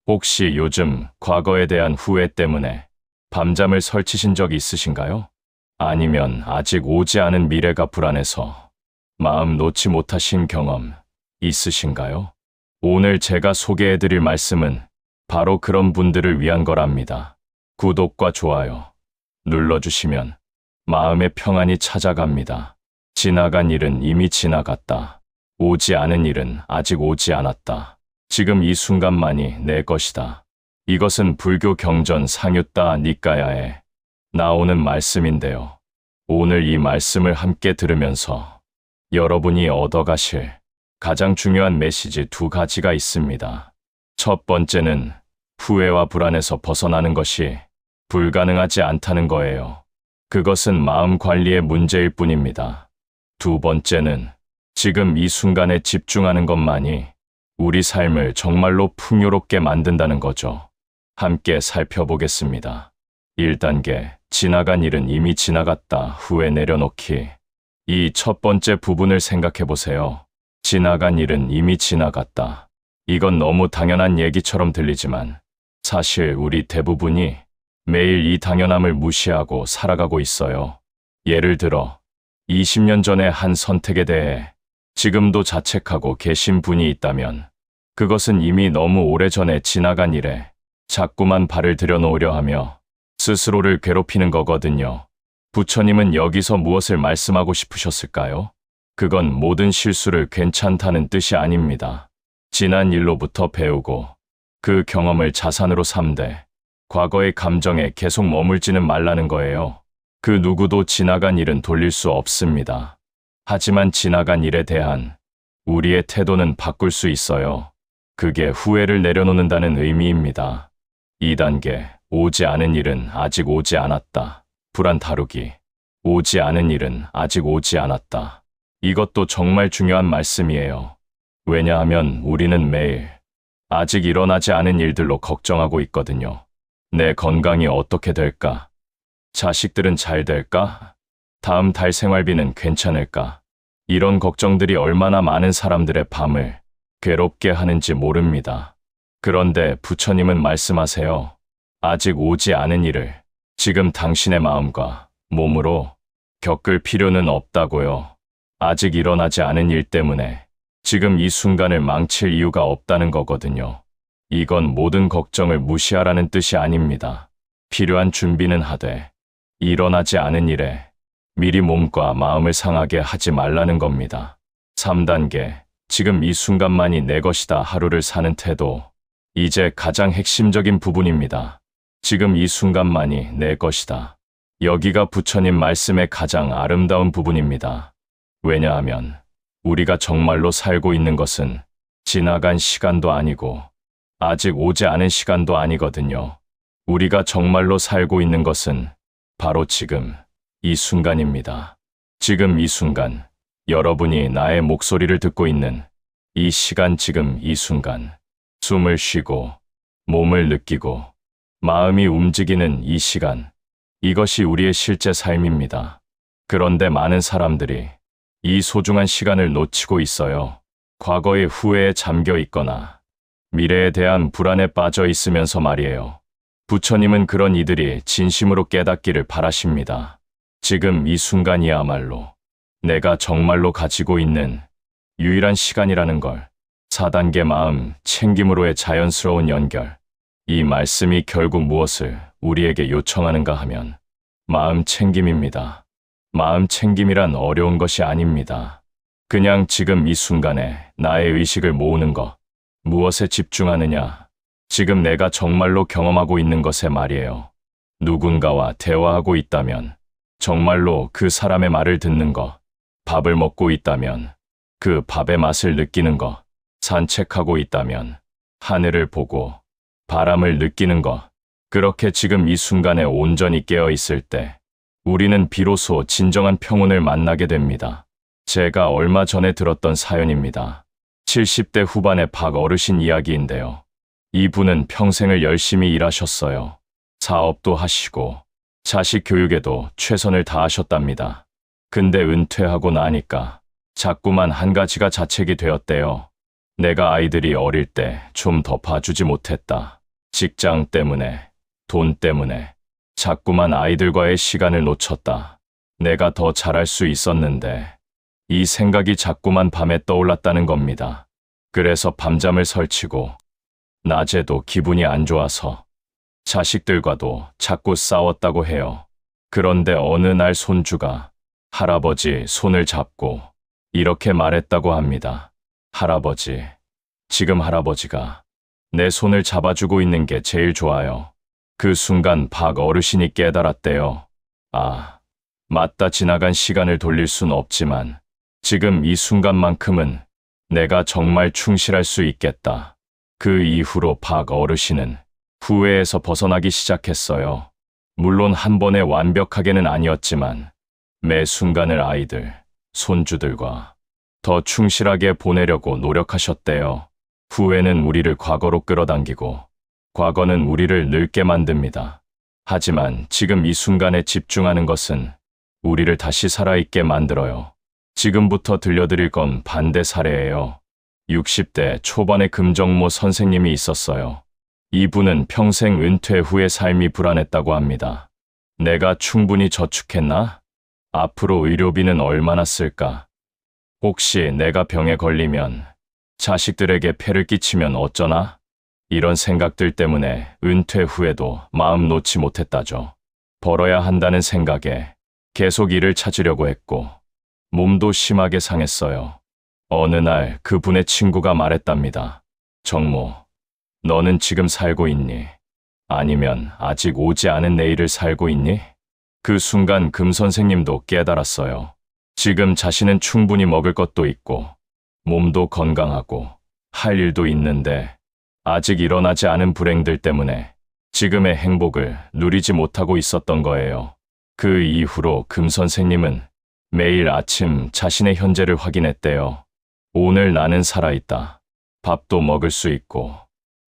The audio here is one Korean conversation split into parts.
혹시 요즘 과거에 대한 후회 때문에 밤잠을 설치신 적 있으신가요? 아니면 아직 오지 않은 미래가 불안해서 마음 놓지 못하신 경험 있으신가요? 오늘 제가 소개해드릴 말씀은 바로 그런 분들을 위한 거랍니다. 구독과 좋아요 눌러주시면 마음의 평안이 찾아갑니다. 지나간 일은 이미 지나갔다. 오지 않은 일은 아직 오지 않았다. 지금 이 순간만이 내 것이다. 이것은 불교 경전 상유따 니까야에 나오는 말씀인데요. 오늘 이 말씀을 함께 들으면서 여러분이 얻어가실 가장 중요한 메시지 두 가지가 있습니다. 첫 번째는 후회와 불안에서 벗어나는 것이 불가능하지 않다는 거예요. 그것은 마음 관리의 문제일 뿐입니다. 두 번째는 지금 이 순간에 집중하는 것만이 우리 삶을 정말로 풍요롭게 만든다는 거죠. 함께 살펴보겠습니다. 1단계, 지나간 일은 이미 지나갔다. 후회 내려놓기. 이 첫 번째 부분을 생각해 보세요. 지나간 일은 이미 지나갔다. 이건 너무 당연한 얘기처럼 들리지만 사실 우리 대부분이 매일 이 당연함을 무시하고 살아가고 있어요. 예를 들어 20년 전의 한 선택에 대해 지금도 자책하고 계신 분이 있다면 그것은 이미 너무 오래전에 지나간 일에 자꾸만 발을 들여놓으려 하며 스스로를 괴롭히는 거거든요. 부처님은 여기서 무엇을 말씀하고 싶으셨을까요? 그건 모든 실수를 괜찮다는 뜻이 아닙니다. 지난 일로부터 배우고 그 경험을 자산으로 삼되 과거의 감정에 계속 머물지는 말라는 거예요. 그 누구도 지나간 일은 돌릴 수 없습니다. 하지만 지나간 일에 대한 우리의 태도는 바꿀 수 있어요. 그게 후회를 내려놓는다는 의미입니다. 2단계, 오지 않은 일은 아직 오지 않았다. 불안 다루기. 오지 않은 일은 아직 오지 않았다. 이것도 정말 중요한 말씀이에요. 왜냐하면 우리는 매일 아직 일어나지 않은 일들로 걱정하고 있거든요. 내 건강이 어떻게 될까? 자식들은 잘 될까? 다음 달 생활비는 괜찮을까? 이런 걱정들이 얼마나 많은 사람들의 밤을 괴롭게 하는지 모릅니다. 그런데 부처님은 말씀하세요. 아직 오지 않은 일을 지금 당신의 마음과 몸으로 겪을 필요는 없다고요. 아직 일어나지 않은 일 때문에 지금 이 순간을 망칠 이유가 없다는 거거든요. 이건 모든 걱정을 무시하라는 뜻이 아닙니다. 필요한 준비는 하되 일어나지 않은 일에 미리 몸과 마음을 상하게 하지 말라는 겁니다. 3단계, 지금 이 순간만이 내 것이다. 하루를 사는 태도. 이제 가장 핵심적인 부분입니다. 지금 이 순간만이 내 것이다. 여기가 부처님 말씀의 가장 아름다운 부분입니다. 왜냐하면 우리가 정말로 살고 있는 것은 지나간 시간도 아니고 아직 오지 않은 시간도 아니거든요. 우리가 정말로 살고 있는 것은 바로 지금 이 순간입니다. 지금 이 순간, 여러분이 나의 목소리를 듣고 있는 이 시간, 지금 이 순간, 숨을 쉬고 몸을 느끼고 마음이 움직이는 이 시간, 이것이 우리의 실제 삶입니다. 그런데 많은 사람들이 이 소중한 시간을 놓치고 있어요. 과거의 후회에 잠겨 있거나 미래에 대한 불안에 빠져 있으면서 말이에요. 부처님은 그런 이들이 진심으로 깨닫기를 바라십니다. 지금 이 순간이야말로 내가 정말로 가지고 있는 유일한 시간이라는 걸. 4단계, 마음 챙김으로의 자연스러운 연결. 이 말씀이 결국 무엇을 우리에게 요청하는가 하면 마음 챙김입니다. 마음 챙김이란 어려운 것이 아닙니다. 그냥 지금 이 순간에 나의 의식을 모으는 것. 무엇에 집중하느냐? 지금 내가 정말로 경험하고 있는 것에 말이에요. 누군가와 대화하고 있다면 정말로 그 사람의 말을 듣는 것. 밥을 먹고 있다면 그 밥의 맛을 느끼는 것. 산책하고 있다면 하늘을 보고 바람을 느끼는 것. 그렇게 지금 이 순간에 온전히 깨어 있을 때 우리는 비로소 진정한 평온을 만나게 됩니다. 제가 얼마 전에 들었던 사연입니다. 70대 후반의 박 어르신 이야기인데요. 이분은 평생을 열심히 일하셨어요. 사업도 하시고 자식 교육에도 최선을 다하셨답니다. 근데 은퇴하고 나니까 자꾸만 한 가지가 자책이 되었대요. 내가 아이들이 어릴 때 좀 더 봐주지 못했다. 직장 때문에, 돈 때문에 자꾸만 아이들과의 시간을 놓쳤다. 내가 더 잘할 수 있었는데 이 생각이 자꾸만 밤에 떠올랐다는 겁니다. 그래서 밤잠을 설치고 낮에도 기분이 안 좋아서 자식들과도 자꾸 싸웠다고 해요. 그런데 어느 날 손주가 할아버지 손을 잡고 이렇게 말했다고 합니다. 할아버지, 지금 할아버지가 내 손을 잡아주고 있는 게 제일 좋아요. 그 순간 박 어르신이 깨달았대요. 아, 맞다. 지나간 시간을 돌릴 순 없지만 지금 이 순간만큼은 내가 정말 충실할 수 있겠다. 그 이후로 박 어르신은 후회에서 벗어나기 시작했어요. 물론 한 번에 완벽하게는 아니었지만 매 순간을 아이들, 손주들과 더 충실하게 보내려고 노력하셨대요. 후회는 우리를 과거로 끌어당기고 과거는 우리를 늙게 만듭니다. 하지만 지금 이 순간에 집중하는 것은 우리를 다시 살아있게 만들어요. 지금부터 들려드릴 건 반대 사례예요. 60대 초반의 금정모 선생님이 있었어요. 이분은 평생 은퇴 후의 삶이 불안했다고 합니다. 내가 충분히 저축했나? 앞으로 의료비는 얼마나 쓸까? 혹시 내가 병에 걸리면 자식들에게 폐를 끼치면 어쩌나? 이런 생각들 때문에 은퇴 후에도 마음 놓지 못했다죠. 벌어야 한다는 생각에 계속 일을 찾으려고 했고 몸도 심하게 상했어요. 어느 날 그분의 친구가 말했답니다. 정모, 너는 지금 살고 있니? 아니면 아직 오지 않은 내일을 살고 있니? 그 순간 금 선생님도 깨달았어요. 지금 자신은 충분히 먹을 것도 있고 몸도 건강하고 할 일도 있는데 아직 일어나지 않은 불행들 때문에 지금의 행복을 누리지 못하고 있었던 거예요. 그 이후로 금 선생님은 매일 아침 자신의 현재를 확인했대요. 오늘 나는 살아있다. 밥도 먹을 수 있고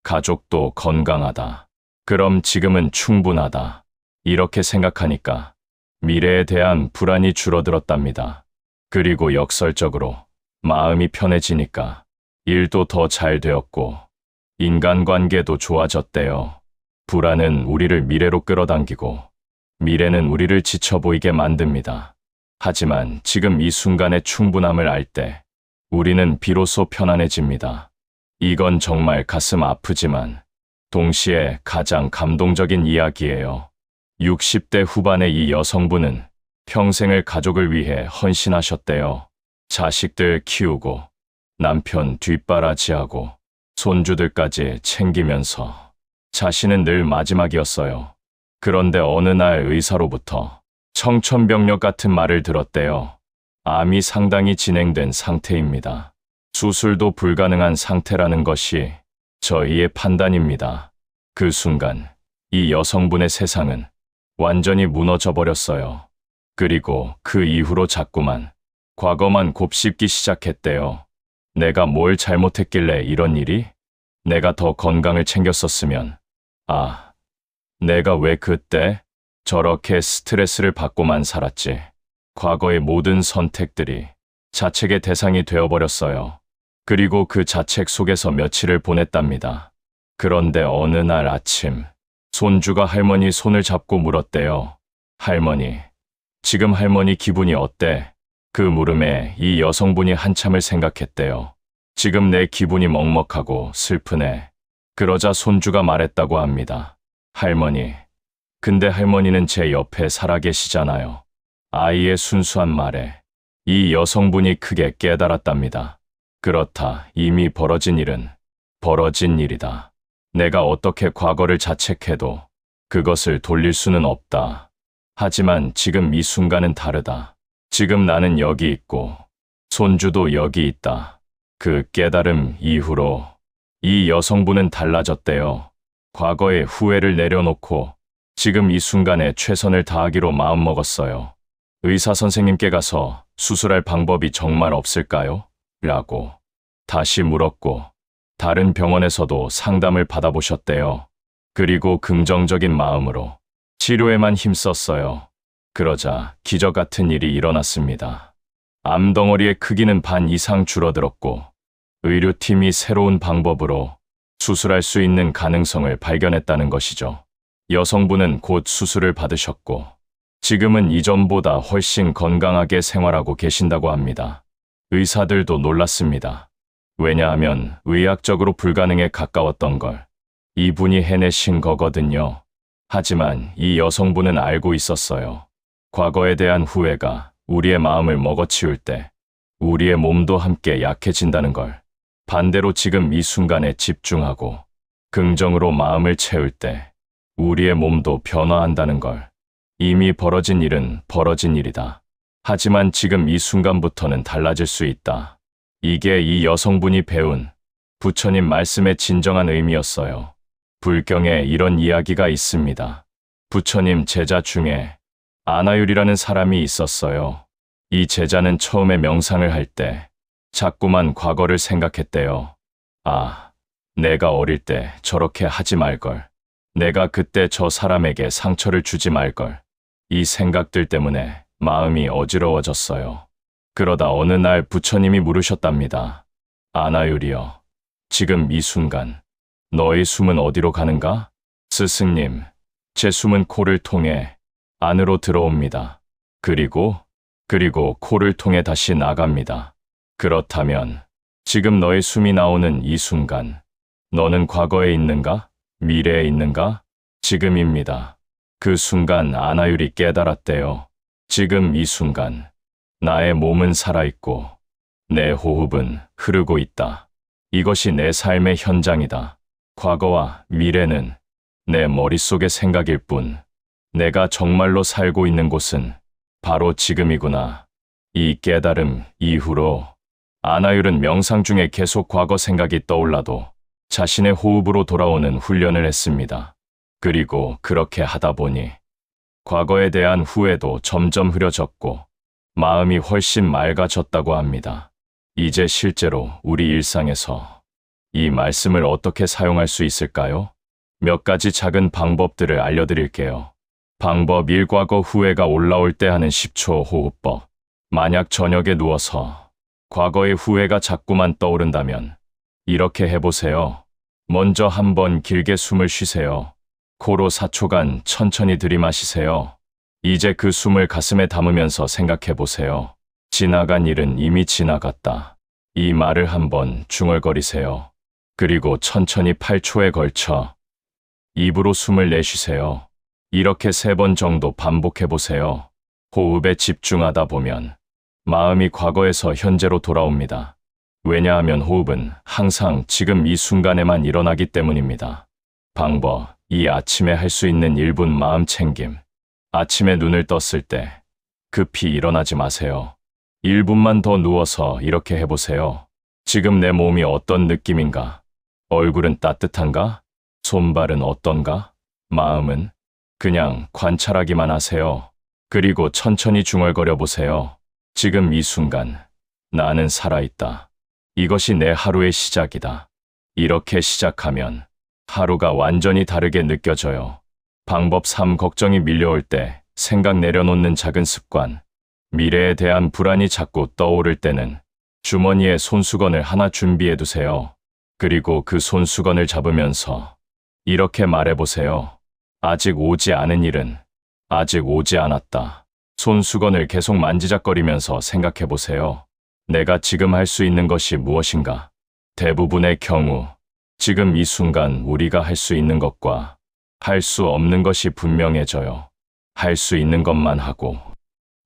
가족도 건강하다. 그럼 지금은 충분하다. 이렇게 생각하니까 미래에 대한 불안이 줄어들었답니다. 그리고 역설적으로 마음이 편해지니까 일도 더 잘 되었고 인간관계도 좋아졌대요. 불안은 우리를 미래로 끌어당기고 미래는 우리를 지쳐 보이게 만듭니다. 하지만 지금 이 순간의 충분함을 알 때 우리는 비로소 편안해집니다. 이건 정말 가슴 아프지만 동시에 가장 감동적인 이야기예요. 60대 후반의 이 여성분은 평생을 가족을 위해 헌신하셨대요. 자식들 키우고 남편 뒷바라지하고 손주들까지 챙기면서 자신은 늘 마지막이었어요. 그런데 어느 날 의사로부터 청천벽력 같은 말을 들었대요. 암이 상당히 진행된 상태입니다. 수술도 불가능한 상태라는 것이 저희의 판단입니다. 그 순간 이 여성분의 세상은 완전히 무너져 버렸어요. 그리고 그 이후로 자꾸만 과거만 곱씹기 시작했대요. 내가 뭘 잘못했길래 이런 일이? 내가 더 건강을 챙겼었으면. 아, 내가 왜 그때 저렇게 스트레스를 받고만 살았지? 과거의 모든 선택들이 자책의 대상이 되어버렸어요. 그리고 그 자책 속에서 며칠을 보냈답니다. 그런데 어느 날 아침, 손주가 할머니 손을 잡고 물었대요. 할머니, 지금 할머니 기분이 어때? 그 물음에 이 여성분이 한참을 생각했대요. 지금 내 기분이 먹먹하고 슬프네. 그러자 손주가 말했다고 합니다. 할머니, 근데 할머니는 제 옆에 살아계시잖아요. 아이의 순수한 말에 이 여성분이 크게 깨달았답니다. 그렇다. 이미 벌어진 일은 벌어진 일이다. 내가 어떻게 과거를 자책해도 그것을 돌릴 수는 없다. 하지만 지금 이 순간은 다르다. 지금 나는 여기 있고 손주도 여기 있다. 그 깨달음 이후로 이 여성분은 달라졌대요. 과거의 후회를 내려놓고 지금 이 순간에 최선을 다하기로 마음먹었어요. 의사 선생님께 가서 수술할 방법이 정말 없을까요? 라고 다시 물었고 다른 병원에서도 상담을 받아보셨대요. 그리고 긍정적인 마음으로 치료에만 힘썼어요. 그러자 기적 같은 일이 일어났습니다. 암덩어리의 크기는 반 이상 줄어들었고 의료팀이 새로운 방법으로 수술할 수 있는 가능성을 발견했다는 것이죠. 여성분은 곧 수술을 받으셨고, 지금은 이전보다 훨씬 건강하게 생활하고 계신다고 합니다. 의사들도 놀랐습니다. 왜냐하면 의학적으로 불가능에 가까웠던 걸 이분이 해내신 거거든요. 하지만 이 여성분은 알고 있었어요. 과거에 대한 후회가 우리의 마음을 먹어치울 때 우리의 몸도 함께 약해진다는 걸. 반대로 지금 이 순간에 집중하고 긍정으로 마음을 채울 때 우리의 몸도 변화한다는 걸. 이미 벌어진 일은 벌어진 일이다. 하지만 지금 이 순간부터는 달라질 수 있다. 이게 이 여성분이 배운 부처님 말씀의 진정한 의미였어요. 불경에 이런 이야기가 있습니다. 부처님 제자 중에 아나율이라는 사람이 있었어요. 이 제자는 처음에 명상을 할 때 자꾸만 과거를 생각했대요. 아, 내가 어릴 때 저렇게 하지 말걸. 내가 그때 저 사람에게 상처를 주지 말걸. 이 생각들 때문에 마음이 어지러워졌어요. 그러다 어느 날 부처님이 물으셨답니다. 아나율이여, 지금 이 순간 너의 숨은 어디로 가는가? 스승님, 제 숨은 코를 통해 안으로 들어옵니다. 그리고 코를 통해 다시 나갑니다. 그렇다면 지금 너의 숨이 나오는 이 순간, 너는 과거에 있는가? 미래에 있는가? 지금입니다. 그 순간 아나율이 깨달았대요. 지금 이 순간, 나의 몸은 살아있고, 내 호흡은 흐르고 있다. 이것이 내 삶의 현장이다. 과거와 미래는 내 머릿속의 생각일 뿐, 내가 정말로 살고 있는 곳은 바로 지금이구나. 이 깨달음 이후로 아나율은 명상 중에 계속 과거 생각이 떠올라도 자신의 호흡으로 돌아오는 훈련을 했습니다. 그리고 그렇게 하다 보니 과거에 대한 후회도 점점 흐려졌고 마음이 훨씬 맑아졌다고 합니다. 이제 실제로 우리 일상에서 이 말씀을 어떻게 사용할 수 있을까요? 몇 가지 작은 방법들을 알려드릴게요. 방법 1. 과거 후회가 올라올 때 하는 10초 호흡법. 만약 저녁에 누워서 과거의 후회가 자꾸만 떠오른다면 이렇게 해보세요. 먼저 한번 길게 숨을 쉬세요. 코로 4초간 천천히 들이마시세요. 이제 그 숨을 가슴에 담으면서 생각해보세요. 지나간 일은 이미 지나갔다. 이 말을 한번 중얼거리세요. 그리고 천천히 8초에 걸쳐 입으로 숨을 내쉬세요. 이렇게 3번 정도 반복해보세요. 호흡에 집중하다 보면 마음이 과거에서 현재로 돌아옵니다. 왜냐하면 호흡은 항상 지금 이 순간에만 일어나기 때문입니다. 방법 2. 아침에 할 수 있는 1분 마음 챙김. 아침에 눈을 떴을 때 급히 일어나지 마세요. 1분만 더 누워서 이렇게 해보세요. 지금 내 몸이 어떤 느낌인가? 얼굴은 따뜻한가? 손발은 어떤가? 마음은? 그냥 관찰하기만 하세요. 그리고 천천히 중얼거려 보세요. 지금 이 순간 나는 살아있다. 이것이 내 하루의 시작이다. 이렇게 시작하면 하루가 완전히 다르게 느껴져요. 방법 3. 걱정이 밀려올 때 생각 내려놓는 작은 습관. 미래에 대한 불안이 자꾸 떠오를 때는 주머니에 손수건을 하나 준비해 두세요. 그리고 그 손수건을 잡으면서 이렇게 말해보세요. 아직 오지 않은 일은 아직 오지 않았다. 손수건을 계속 만지작거리면서 생각해보세요. 내가 지금 할 수 있는 것이 무엇인가? 대부분의 경우 지금 이 순간 우리가 할 수 있는 것과 할 수 없는 것이 분명해져요. 할 수 있는 것만 하고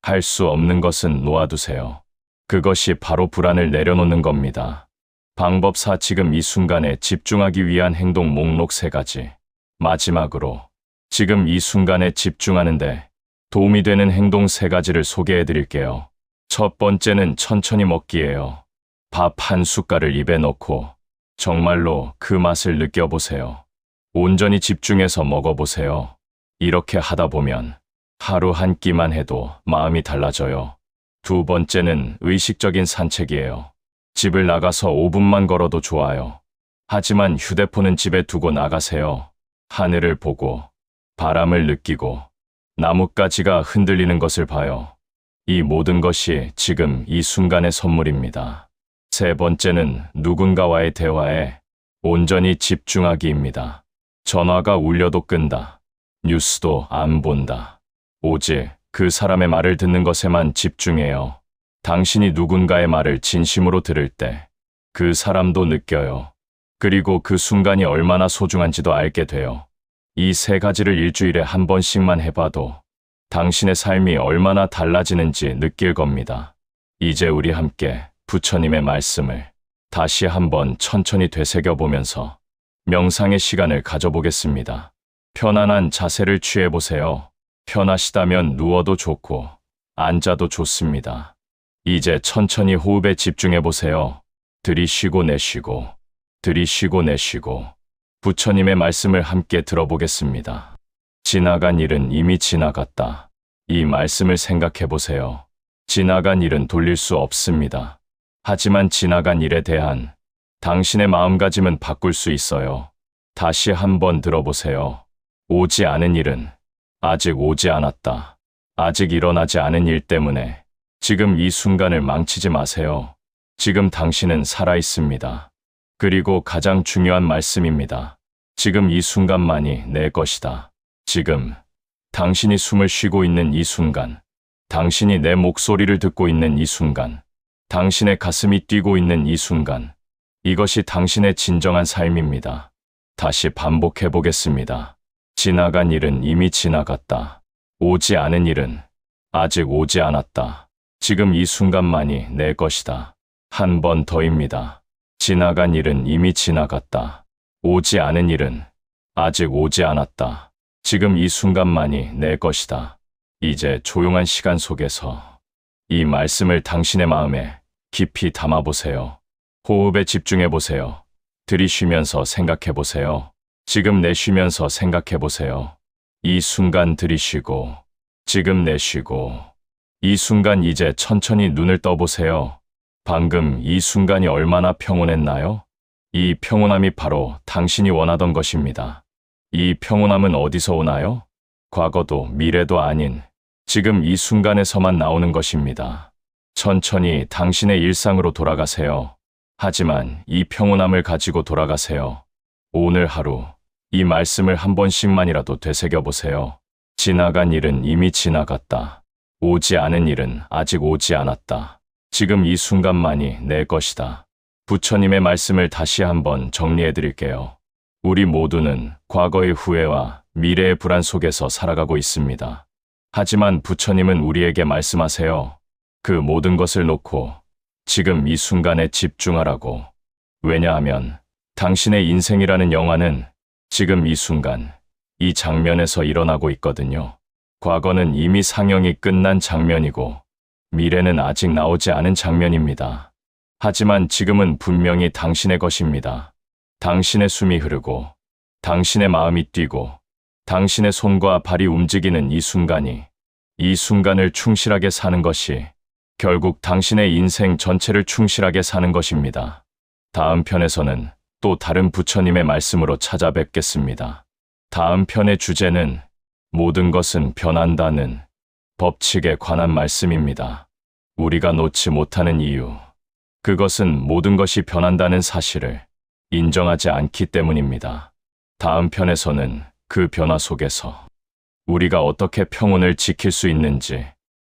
할 수 없는 것은 놓아두세요. 그것이 바로 불안을 내려놓는 겁니다. 방법 4. 지금 이 순간에 집중하기 위한 행동 목록 3가지. 마지막으로 지금 이 순간에 집중하는데 도움이 되는 행동 3가지를 소개해 드릴게요. 첫 번째는 천천히 먹기예요. 밥 한 숟갈을 입에 넣고 정말로 그 맛을 느껴보세요. 온전히 집중해서 먹어보세요. 이렇게 하다 보면 하루 한 끼만 해도 마음이 달라져요. 두 번째는 의식적인 산책이에요. 집을 나가서 5분만 걸어도 좋아요. 하지만 휴대폰은 집에 두고 나가세요. 하늘을 보고 바람을 느끼고 나뭇가지가 흔들리는 것을 봐요. 이 모든 것이 지금 이 순간의 선물입니다. 세 번째는 누군가와의 대화에 온전히 집중하기입니다. 전화가 울려도 끈다. 뉴스도 안 본다. 오직 그 사람의 말을 듣는 것에만 집중해요. 당신이 누군가의 말을 진심으로 들을 때 그 사람도 느껴요. 그리고 그 순간이 얼마나 소중한지도 알게 돼요. 이 세 가지를 일주일에 한 번씩만 해봐도 당신의 삶이 얼마나 달라지는지 느낄 겁니다. 이제 우리 함께 부처님의 말씀을 다시 한번 천천히 되새겨보면서 명상의 시간을 가져보겠습니다. 편안한 자세를 취해보세요. 편하시다면 누워도 좋고 앉아도 좋습니다. 이제 천천히 호흡에 집중해보세요. 들이쉬고 내쉬고, 들이쉬고 내쉬고. 부처님의 말씀을 함께 들어보겠습니다. 지나간 일은 이미 지나갔다. 이 말씀을 생각해보세요. 지나간 일은 돌릴 수 없습니다. 하지만 지나간 일에 대한 당신의 마음가짐은 바꿀 수 있어요. 다시 한번 들어보세요. 오지 않은 일은 아직 오지 않았다. 아직 일어나지 않은 일 때문에 지금 이 순간을 망치지 마세요. 지금 당신은 살아있습니다. 그리고 가장 중요한 말씀입니다. 지금 이 순간만이 내 것이다. 지금 당신이 숨을 쉬고 있는 이 순간, 당신이 내 목소리를 듣고 있는 이 순간, 당신의 가슴이 뛰고 있는 이 순간, 이것이 당신의 진정한 삶입니다. 다시 반복해 보겠습니다. 지나간 일은 이미 지나갔다. 오지 않은 일은 아직 오지 않았다. 지금 이 순간만이 내 것이다. 한 번 더입니다. 지나간 일은 이미 지나갔다. 오지 않은 일은 아직 오지 않았다. 지금 이 순간만이 내 것이다. 이제 조용한 시간 속에서 이 말씀을 당신의 마음에 깊이 담아보세요. 호흡에 집중해보세요. 들이쉬면서 생각해보세요. 지금 내쉬면서 생각해보세요. 이 순간 들이쉬고, 지금 내쉬고, 이 순간 이제 천천히 눈을 떠보세요. 방금 이 순간이 얼마나 평온했나요? 이 평온함이 바로 당신이 원하던 것입니다. 이 평온함은 어디서 오나요? 과거도 미래도 아닌 지금 이 순간에서만 나오는 것입니다. 천천히 당신의 일상으로 돌아가세요. 하지만 이 평온함을 가지고 돌아가세요. 오늘 하루 이 말씀을 한 번씩만이라도 되새겨보세요. 지나간 일은 이미 지나갔다. 오지 않은 일은 아직 오지 않았다. 지금 이 순간만이 내 것이다. 부처님의 말씀을 다시 한번 정리해 드릴게요. 우리 모두는 과거의 후회와 미래의 불안 속에서 살아가고 있습니다. 하지만 부처님은 우리에게 말씀하세요. 그 모든 것을 놓고 지금 이 순간에 집중하라고. 왜냐하면 당신의 인생이라는 영화는 지금 이 순간, 이 장면에서 일어나고 있거든요. 과거는 이미 상영이 끝난 장면이고 미래는 아직 나오지 않은 장면입니다. 하지만 지금은 분명히 당신의 것입니다. 당신의 숨이 흐르고, 당신의 마음이 뛰고, 당신의 손과 발이 움직이는 이 순간이, 이 순간을 충실하게 사는 것이 결국 당신의 인생 전체를 충실하게 사는 것입니다. 다음 편에서는 또 다른 부처님의 말씀으로 찾아뵙겠습니다. 다음 편의 주제는 모든 것은 변한다는 법칙에 관한 말씀입니다. 우리가 놓지 못하는 이유, 그것은 모든 것이 변한다는 사실을 인정하지 않기 때문입니다. 다음 편에서는 그 변화 속에서 우리가 어떻게 평온을 지킬 수 있는지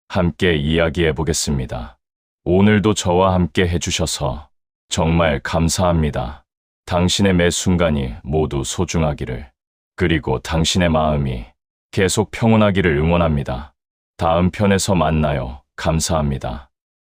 함께 이야기해 보겠습니다. 오늘도 저와 함께 해주셔서 정말 감사합니다. 당신의 매 순간이 모두 소중하기를, 그리고 당신의 마음이 계속 평온하기를 응원합니다. 다음 편에서 만나요. 감사합니다.